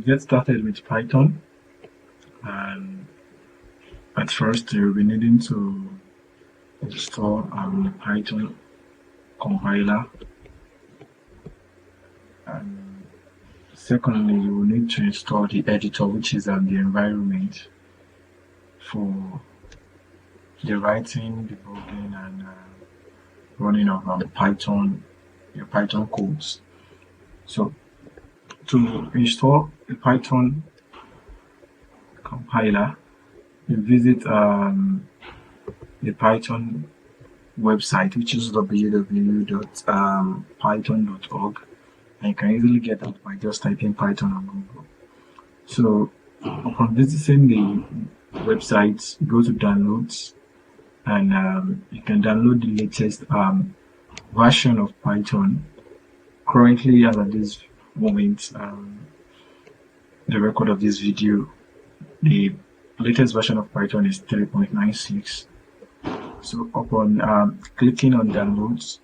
Get started with Python, and at first you'll be needing to install the Python compiler, and secondly you will need to install the editor, which is the environment for the writing, debugging, and running of your Python codes. So to install the Python compiler, you visit the Python website, which is www.python.org, and you can easily get that by just typing Python on Google. So upon visiting the website, go to downloads, and you can download the latest version of Python. Currently, as at this moment, the record of this video, the latest version of Python is 3.96. So upon clicking on downloads,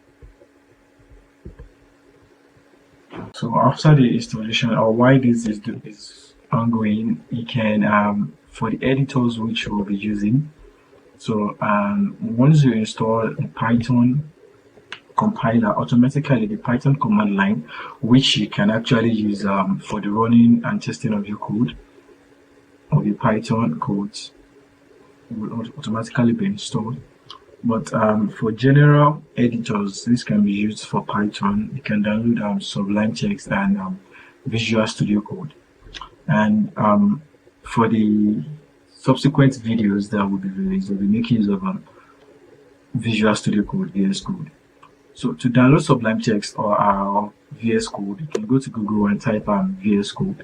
so after the installation, or while this is ongoing, you can for the editors which you will be using. So once you install the Python compiler, automatically the Python command line, which you can actually use for the running and testing of your code, of your Python codes, will automatically be installed. But for general editors, this can be used for Python. You can download Sublime Text and Visual Studio Code. And for the subsequent videos that will be released, we'll be making use of Visual Studio Code, VS Code. So to download Sublime Text or VS Code, you can go to Google and type VS Code.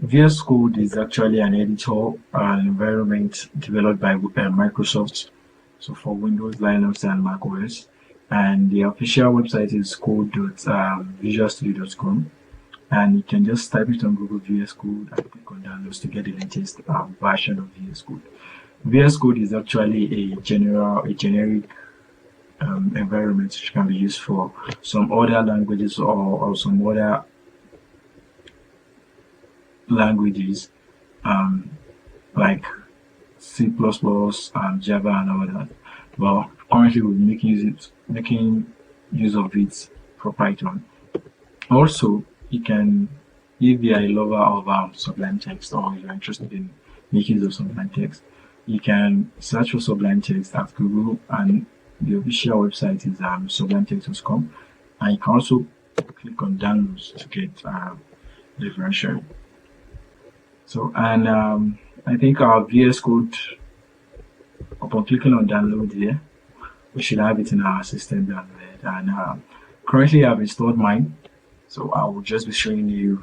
VS Code is actually an editor environment developed by Microsoft, so for Windows, Linux, and Mac OS. And the official website is code.visualstudio.com, and you can just type it on Google VS Code and click on downloads to get the latest version of VS Code. VS Code is actually a generic environment which can be used for some other languages or some other languages like C++, Java, and all that. But currently we're making use of it for Python. Also, you can, if you are a lover of Sublime Text, or you're interested in making use of Sublime Text, you can search for Sublime Text at Google, and the official website is sublimetext.com, and you can also click on downloads to get the version. So, and I think our VS Code, upon clicking on download here, we should have it in our system downloaded. And currently I've installed mine, so I will just be showing you